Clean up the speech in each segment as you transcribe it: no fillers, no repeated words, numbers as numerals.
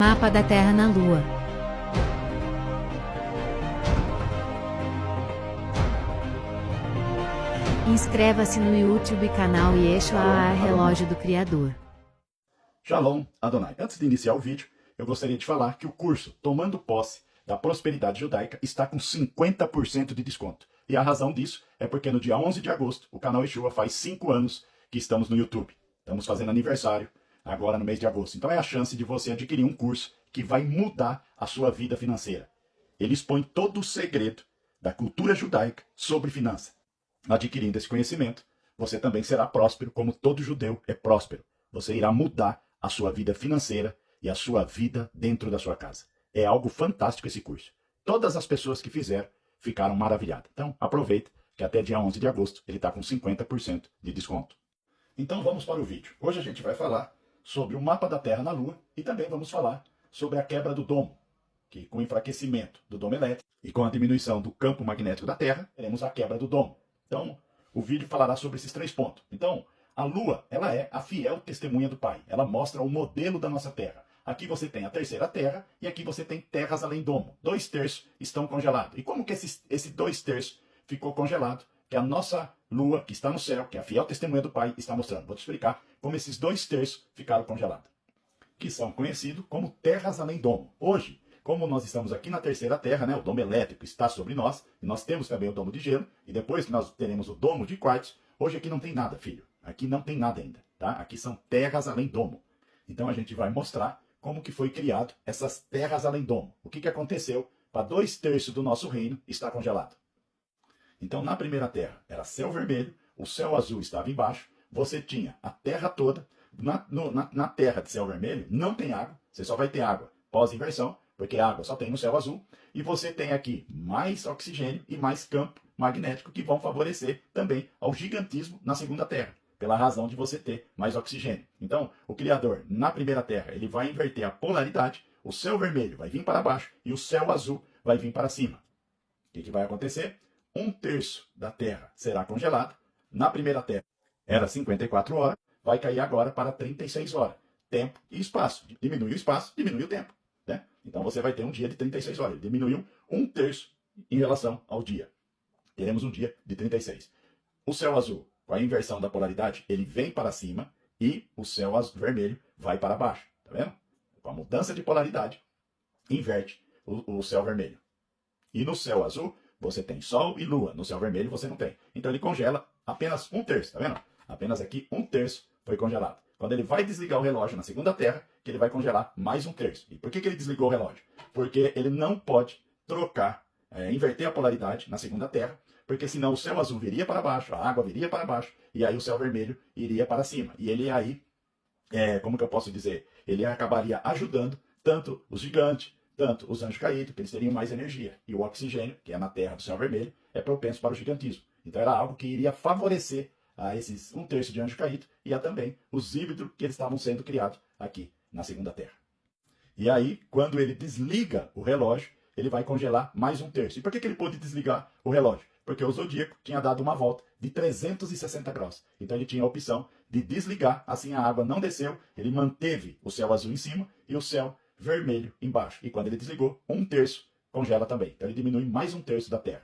Mapa da Terra na Lua. Inscreva-se no YouTube canal Yeshua Relógio do Criador. Shalom Adonai. Antes de iniciar o vídeo, eu gostaria de falar que o curso Tomando Posse da Prosperidade Judaica está com 50% de desconto. E a razão disso é porque no dia 11 de agosto, o canal Yeshua faz 5 anos que estamos no YouTube. Estamos fazendo aniversário agora no mês de agosto. Então é a chance de você adquirir um curso que vai mudar a sua vida financeira. Ele expõe todo o segredo da cultura judaica sobre finanças. Adquirindo esse conhecimento, você também será próspero como todo judeu é próspero. Você irá mudar a sua vida financeira e a sua vida dentro da sua casa. É algo fantástico esse curso. Todas as pessoas que fizeram ficaram maravilhadas. Então, aproveita que até dia 11 de agosto ele está com 50% de desconto. Então, vamos para o vídeo. Hoje a gente vai falar sobre o mapa da Terra na Lua e também vamos falar sobre a quebra do domo, que com o enfraquecimento do domo elétrico e com a diminuição do campo magnético da Terra, teremos a quebra do domo. Então, o vídeo falará sobre esses 3 pontos. Então, a Lua, ela é a fiel testemunha do Pai. Ela mostra o modelo da nossa Terra. Aqui você tem a terceira Terra e aqui você tem terras além domo. 2/3 estão congelados. E como que esse 2/3 ficou congelado? Que a nossa Lua, que está no céu, que é a fiel testemunha do Pai, está mostrando. Vou te explicar como esses 2/3 ficaram congelados. Que são conhecidos como terras além domo. Hoje, como nós estamos aqui na terceira Terra, né, o domo elétrico está sobre nós, e nós temos também o domo de gelo, e depois que nós teremos o domo de quartzo, hoje aqui não tem nada, filho. Aqui não tem nada ainda, tá? Aqui são terras além domo. Então a gente vai mostrar como que foi criado essas terras além domo. O que aconteceu para 2/3 do nosso reino estar congelado. Então na primeira Terra era céu vermelho, o céu azul estava embaixo, você tinha a Terra toda, na Terra de céu vermelho não tem água, você só vai ter água pós-inversão, porque a água só tem no céu azul, e você tem aqui mais oxigênio e mais campo magnético que vão favorecer também ao gigantismo na segunda Terra, pela razão de você ter mais oxigênio. Então, o Criador, na primeira Terra, ele vai inverter a polaridade, o céu vermelho vai vir para baixo e o céu azul vai vir para cima. O que vai acontecer? 1/3 da Terra será congelada. Na primeira Terra era 54 horas, vai cair agora para 36 horas. Tempo e espaço. Diminui o espaço, diminui o tempo. Né? Então você vai ter um dia de 36 horas. Ele diminuiu 1/3 em relação ao dia. Teremos um dia de 36. O céu azul, com a inversão da polaridade, ele vem para cima e o céu vermelho vai para baixo. Tá vendo? Com a mudança de polaridade, inverte o céu vermelho. E no céu azul, você tem sol e lua. No céu vermelho, você não tem. Então ele congela apenas 1/3. Tá vendo? Apenas aqui 1/3 foi congelado. Quando ele vai desligar o relógio na segunda Terra, que ele vai congelar mais 1/3. E por que ele desligou o relógio? Porque ele não pode trocar, inverter a polaridade na segunda Terra, porque senão o céu azul viria para baixo, a água viria para baixo, e aí o céu vermelho iria para cima. E ele aí, como que eu posso dizer? Ele acabaria ajudando tanto os gigantes, tanto os anjos caídos, que eles teriam mais energia. E o oxigênio, que é na Terra do céu vermelho, é propenso para o gigantismo. Então era algo que iria favorecer a esses 1/3 de anjo caído e a também os híbridos que eles estavam sendo criados aqui na segunda Terra. E aí, quando ele desliga o relógio, ele vai congelar mais 1/3. E por que ele pôde desligar o relógio? Porque o zodíaco tinha dado uma volta de 360 graus. Então ele tinha a opção de desligar, assim a água não desceu, ele manteve o céu azul em cima e o céu vermelho embaixo. E quando ele desligou, 1/3 congela também. Então ele diminui mais 1/3 da Terra.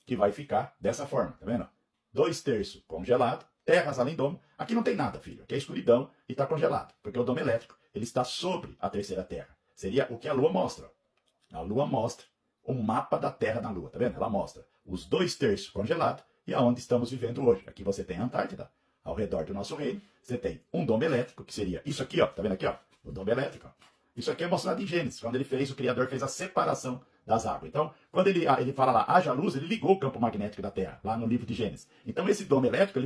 Que vai ficar dessa forma, tá vendo? 2/3 congelado, terras além domo. Aqui não tem nada, filho. Aqui é escuridão e está congelado. Porque o domo elétrico ele está sobre a terceira Terra. Seria o que a Lua mostra. A Lua mostra o mapa da Terra na Lua, tá vendo? Ela mostra os 2/3 congelados e aonde estamos vivendo hoje. Aqui você tem a Antártida. Ao redor do nosso reino, você tem um domo elétrico, que seria isso aqui, ó. Tá vendo aqui, ó? O domo elétrico. Ó. Isso aqui é mostrado em Gênesis, quando o Criador fez a separação das águas. Então, quando ele fala lá, haja luz, ele ligou o campo magnético da Terra, lá no livro de Gênesis. Então, esse domo elétrico,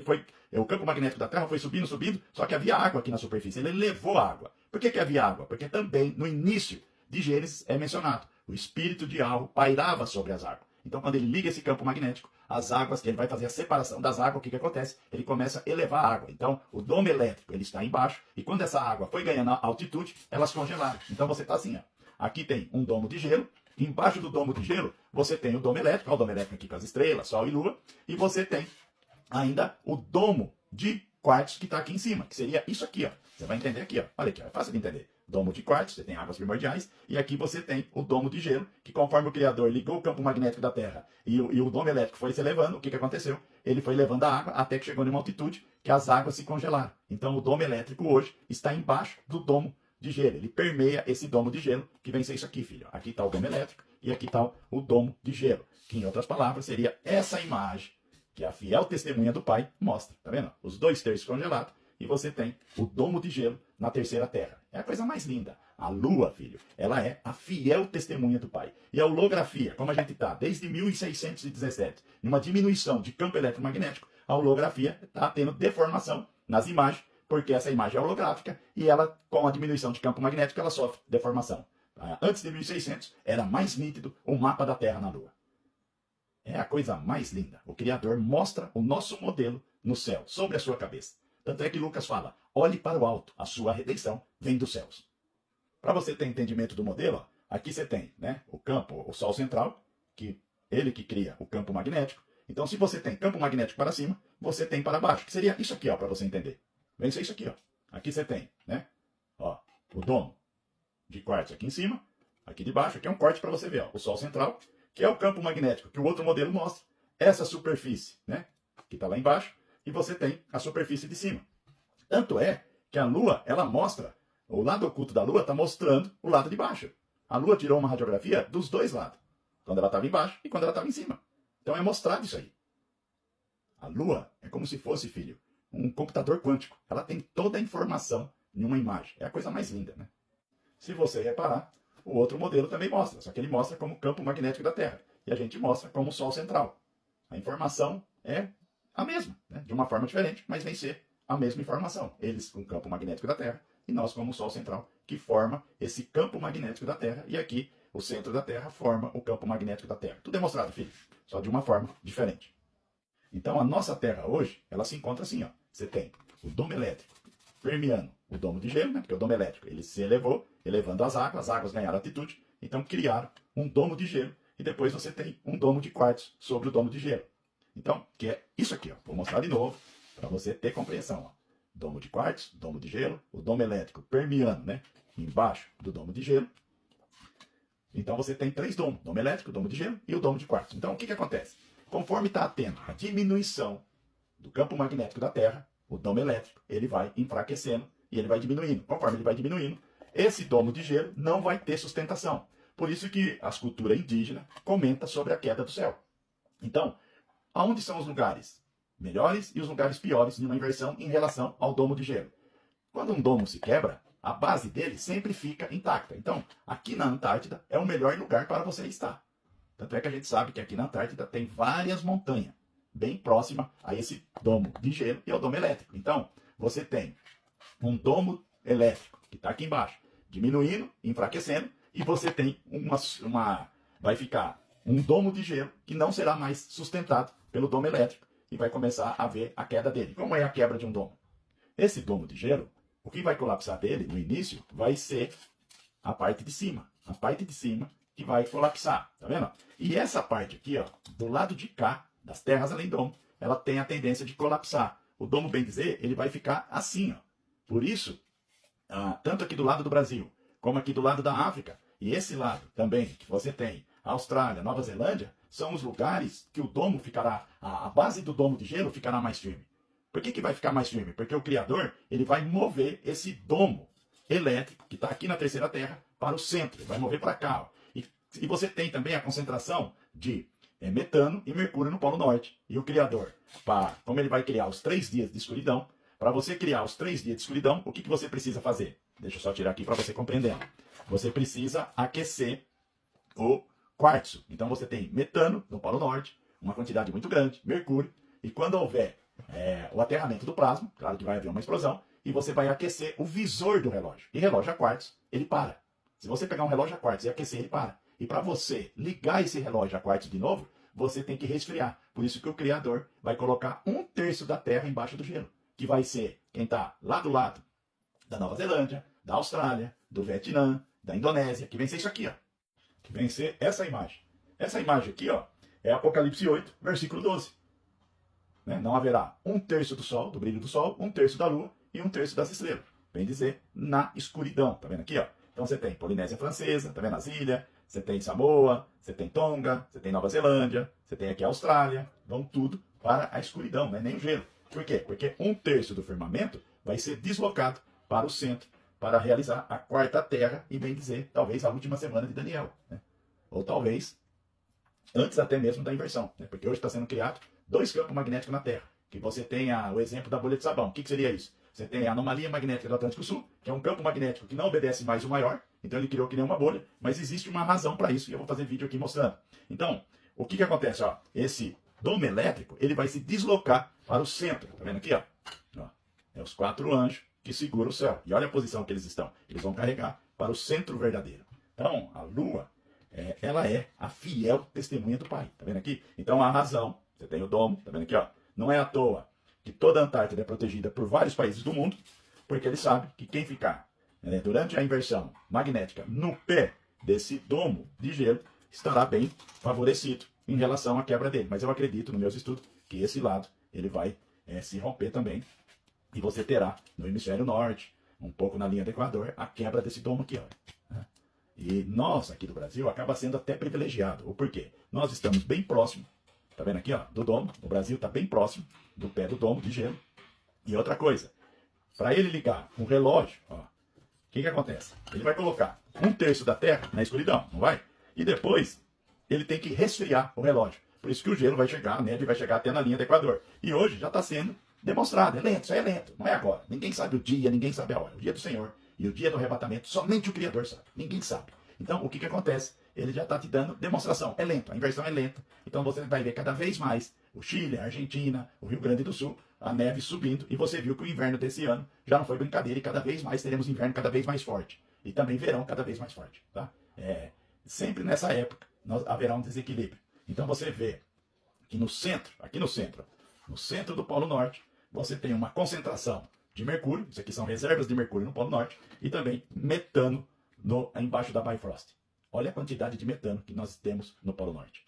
o campo magnético da Terra foi subindo, subindo, só que havia água aqui na superfície. Ele levou a água. Por que havia água? Porque também, no início de Gênesis, é mencionado, o espírito de Yahweh pairava sobre as águas. Então, quando ele liga esse campo magnético, as águas, que ele vai fazer a separação das águas, o que acontece? Ele começa a elevar a água. Então, o domo elétrico, ele está embaixo, e quando essa água foi ganhando altitude, elas congelaram. Então, você está assim, ó. Aqui tem um domo de gelo, embaixo do domo de gelo, você tem o domo elétrico, olha o domo elétrico aqui com as estrelas, sol e lua, e você tem ainda o domo de quartzo que está aqui em cima, que seria isso aqui, ó. Você vai entender aqui, ó. Olha aqui, ó, é fácil de entender. domo de quartzo, você tem águas primordiais, e aqui você tem o domo de gelo, que conforme o Criador ligou o campo magnético da Terra e o domo elétrico foi se elevando, o que aconteceu? Ele foi levando a água até que chegou em uma altitude que as águas se congelaram. Então o domo elétrico hoje está embaixo do domo de gelo. Ele permeia esse domo de gelo, que vem ser isso aqui, filho. Aqui está o domo elétrico e aqui está o domo de gelo, que em outras palavras seria essa imagem que a fiel testemunha do Pai mostra. Tá vendo? Os 2/3 congelados e você tem o domo de gelo na terceira terra. É a coisa mais linda. A Lua, filho, ela é a fiel testemunha do Pai. E a holografia, como a gente está desde 1617, numa diminuição de campo eletromagnético, a holografia está tendo deformação nas imagens, porque essa imagem é holográfica e ela, com a diminuição de campo magnético, ela sofre deformação. Antes de 1600, era mais nítido o mapa da Terra na Lua. É a coisa mais linda. O Criador mostra o nosso modelo no céu, sobre a sua cabeça. Tanto é que Lucas fala, olhe para o alto, a sua redenção vem dos céus. Para você ter entendimento do modelo, ó, aqui você tem, né, o campo, o Sol central, que ele que cria o campo magnético. Então, se você tem campo magnético para cima, você tem para baixo, que seria isso aqui, ó, para você entender. Vem ser isso aqui, ó. Aqui você tem, né, ó, o domo de quartzo aqui em cima, aqui de baixo, aqui é um corte para você ver, ó, o Sol central, que é o campo magnético que o outro modelo mostra, essa superfície, né, que está lá embaixo, e você tem a superfície de cima. Tanto é que a Lua, ela mostra, o lado oculto da Lua está mostrando o lado de baixo. A Lua tirou uma radiografia dos dois lados, quando ela estava embaixo e quando ela estava em cima. Então é mostrado isso aí. A Lua é como se fosse, filho, um computador quântico. Ela tem toda a informação em uma imagem. É a coisa mais linda, né? Se você reparar, o outro modelo também mostra, só que ele mostra como campo magnético da Terra. E a gente mostra como Sol central. A informação é a mesma, né? De uma forma diferente, mas vem ser a mesma informação. Eles com o campo magnético da Terra e nós como o Sol central, que forma esse campo magnético da Terra. E aqui, o centro da Terra forma o campo magnético da Terra. Tudo é mostrado, filho, só de uma forma diferente. Então, a nossa Terra hoje, ela se encontra assim, ó. Você tem o domo elétrico permeando o domo de gelo, né? Porque o domo elétrico, ele se elevou, elevando as águas ganharam altitude, então criaram um domo de gelo. E depois você tem um domo de quartzo sobre o domo de gelo. Então, que é isso aqui, ó. Vou mostrar de novo para você ter compreensão, ó. Domo de quartzo, domo de gelo, o domo elétrico permeando, né, embaixo do domo de gelo. Então você tem 3 domos, domo elétrico, domo de gelo e o domo de quartzo. Então o que acontece? Conforme está tendo a diminuição do campo magnético da Terra, o domo elétrico, ele vai enfraquecendo e ele vai diminuindo. Conforme ele vai diminuindo, esse domo de gelo não vai ter sustentação. Por isso que as culturas indígenas comentam sobre a queda do céu. Então, aonde são os lugares melhores e os lugares piores numa inversão em relação ao domo de gelo? Quando um domo se quebra, a base dele sempre fica intacta. Então, aqui na Antártida é o melhor lugar para você estar. Tanto é que a gente sabe que aqui na Antártida tem várias montanhas bem próximas a esse domo de gelo e ao domo elétrico. Então, você tem um domo elétrico que está aqui embaixo, diminuindo, enfraquecendo, e você tem vai ficar um domo de gelo que não será mais sustentado pelo domo elétrico e vai começar a ver a queda dele. Como é a quebra de um domo? Esse domo de gelo, o que vai colapsar dele no início vai ser a parte de cima. A parte de cima que vai colapsar, tá vendo? E essa parte aqui, ó, do lado de cá, das terras além do domo, ela tem a tendência de colapsar. O domo, bem dizer, ele vai ficar assim, ó. Por isso, tanto aqui do lado do Brasil, como aqui do lado da África, e esse lado também, que você tem Austrália, Nova Zelândia, são os lugares que o domo ficará, a base do domo de gelo ficará mais firme. Por que vai ficar mais firme? Porque o Criador, ele vai mover esse domo elétrico, que está aqui na terceira terra, para o centro. Ele vai mover para cá. Ó. E você tem também a concentração de metano e mercúrio no Polo Norte. E o Criador, como ele vai criar os 3 dias de escuridão, para você criar os 3 dias de escuridão, o que você precisa fazer? Deixa eu só tirar aqui para você compreender. Você precisa aquecer o quartzo. Então você tem metano no Polo Norte, uma quantidade muito grande, mercúrio, e quando houver o aterramento do plasma, claro que vai haver uma explosão, e você vai aquecer o visor do relógio. E relógio a quartzo, ele para. Se você pegar um relógio a quartzo e aquecer, ele para. E para você ligar esse relógio a quartzo de novo, você tem que resfriar. Por isso que o Criador vai colocar 1/3 da Terra embaixo do gelo, que vai ser quem está lá do lado da Nova Zelândia, da Austrália, do Vietnã, da Indonésia, que vem ser isso aqui, ó. Que vem ser essa imagem. Essa imagem aqui, ó, é Apocalipse 8, versículo 12. Né? Não haverá 1/3 do Sol, do brilho do Sol, 1/3 da Lua e 1/3 das estrelas. bem dizer, na escuridão. Tá vendo aqui, ó? Então você tem Polinésia Francesa, tá vendo as ilhas? Você tem Samoa, você tem Tonga, você tem Nova Zelândia, você tem aqui a Austrália, vão tudo para a escuridão, não é nem o gelo. Por quê? Porque 1/3 do firmamento vai ser deslocado para o centro para realizar a quarta terra e, bem dizer, talvez a última semana de Daniel, né? Ou talvez antes até mesmo da inversão, né? Porque hoje está sendo criado 2 campos magnéticos na Terra, que você tem o exemplo da bolha de sabão. O que seria isso? Você tem a anomalia magnética do Atlântico Sul, que é um campo magnético que não obedece mais o maior, então ele criou que nem uma bolha, mas existe uma razão para isso, e eu vou fazer vídeo aqui mostrando. Então, o que acontece? Ó, esse domo elétrico, ele vai se deslocar para o centro, tá vendo aqui? Ó? É os 4 anjos que seguram o céu, e olha a posição que eles estão, eles vão carregar para o centro verdadeiro. Então, a lua, ela é a fiel testemunha do Pai, tá vendo aqui? Então, a razão, você tem o domo, tá vendo aqui? Ó? Não é à toa que toda a Antártida é protegida por vários países do mundo, porque ele sabe que quem ficar durante a inversão magnética no pé desse domo de gelo estará bem favorecido em relação à quebra dele. Mas eu acredito, nos meus estudos, que esse lado ele vai se romper também, e você terá no hemisfério norte, um pouco na linha do Equador, a quebra desse domo aqui. Ó. E nós, aqui do Brasil, acaba sendo até privilegiado. O porquê? Nós estamos bem próximo, tá vendo aqui, ó, do domo. O Brasil está bem próximo do pé do domo de gelo. E outra coisa, para ele ligar um relógio, ó, o que acontece? Ele vai colocar 1/3 da Terra na escuridão, não vai? E depois ele tem que resfriar o relógio. Por isso que o gelo vai chegar, a neve vai chegar até na linha do Equador. E hoje já está sendo demonstrado, é lento, isso aí é lento, não é agora. Ninguém sabe o dia, ninguém sabe a hora. O dia do Senhor e o dia do arrebatamento, somente o Criador sabe. Ninguém sabe. Então, o que acontece? Ele já está te dando demonstração. É lento, a inversão é lenta. Então você vai ver cada vez mais o Chile, a Argentina, o Rio Grande do Sul, a neve subindo. E você viu que o inverno desse ano já não foi brincadeira e cada vez mais teremos inverno cada vez mais forte. E também verão cada vez mais forte. Tá? Sempre nessa época haverá um desequilíbrio. Então você vê que no centro, aqui no centro do Polo Norte, você tem uma concentração de mercúrio. Isso aqui são reservas de mercúrio no Polo Norte. E também metano embaixo da Bifrost. Olha a quantidade de metano que nós temos no Polo Norte.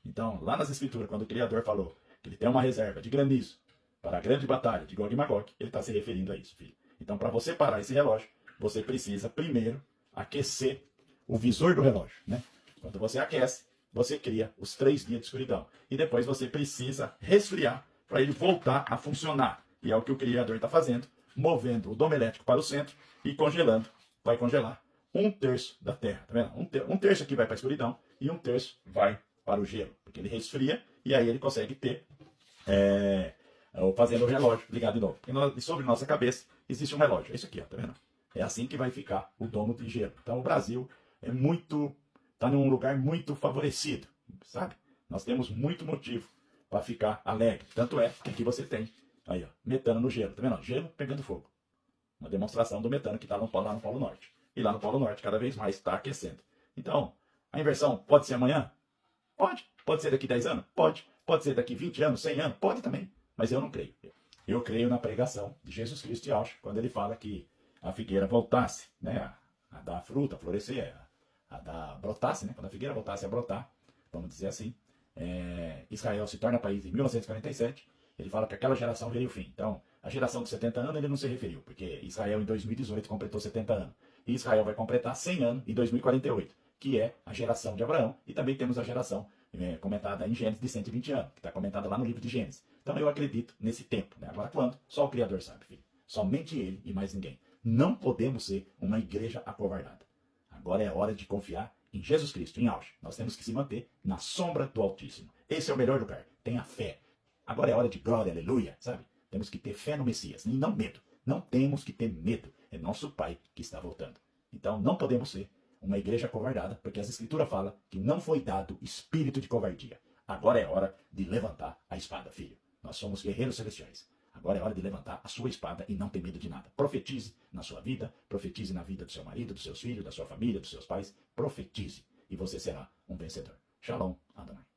Então, lá nas Escrituras, quando o Criador falou que ele tem uma reserva de granizo para a grande batalha de Gog e Magog, ele está se referindo a isso, filho. Então, para você parar esse relógio, você precisa primeiro aquecer o visor do relógio, né? Quando você aquece, você cria os 3 dias de escuridão. E depois você precisa resfriar para ele voltar a funcionar. E é o que o Criador está fazendo, movendo o domo elétrico para o centro e congelando. Vai congelar 1/3 da Terra, tá vendo? 1/3 aqui vai para a escuridão e 1/3 vai para o gelo, porque ele resfria e aí ele consegue ter, fazendo o relógio ligado de novo. E sobre nossa cabeça existe um relógio, é isso aqui, ó, tá vendo? É assim que vai ficar o domo de gelo. Então o Brasil está num lugar muito favorecido, sabe? Nós temos muito motivo para ficar alegre. Tanto é que aqui você tem, aí ó, metano no gelo, tá vendo? Gelo pegando fogo. Uma demonstração do metano que está lá no Polo Norte. E lá no Polo Norte, cada vez mais, está aquecendo. Então, a inversão pode ser amanhã? Pode. Pode ser daqui 10 anos? Pode. Pode ser daqui 20 anos, 100 anos? Pode também. Mas eu não creio. Eu creio na pregação de Jesus Cristo e Auschwitz, quando ele fala que a figueira voltasse, né, a dar fruta, a florescer, brotasse, né, quando a figueira voltasse a brotar, vamos dizer assim, Israel se torna país em 1947, ele fala que aquela geração veio o fim. Então, a geração de 70 anos ele não se referiu, porque Israel em 2018 completou 70 anos. E Israel vai completar 100 anos em 2048, que é a geração de Abraão. E também temos a geração comentada em Gênesis de 120 anos, que está comentada lá no livro de Gênesis. Então eu acredito nesse tempo. Né? Agora quando? Só o Criador sabe, filho. Somente ele e mais ninguém. Não podemos ser uma igreja acovardada. Agora é hora de confiar em Jesus Cristo, em Auschwitz. Nós temos que se manter na sombra do Altíssimo. Esse é o melhor lugar. Tenha fé. Agora é hora de glória, aleluia, sabe? Temos que ter fé no Messias e não medo. Não temos que ter medo. É nosso Pai que está voltando. Então não podemos ser uma igreja acovardada, porque as Escrituras falam que não foi dado espírito de covardia. Agora é hora de levantar a espada, filho. Nós somos guerreiros celestiais. Agora é hora de levantar a sua espada e não ter medo de nada. Profetize na sua vida, profetize na vida do seu marido, dos seus filhos, da sua família, dos seus pais. Profetize e você será um vencedor. Shalom, Adonai.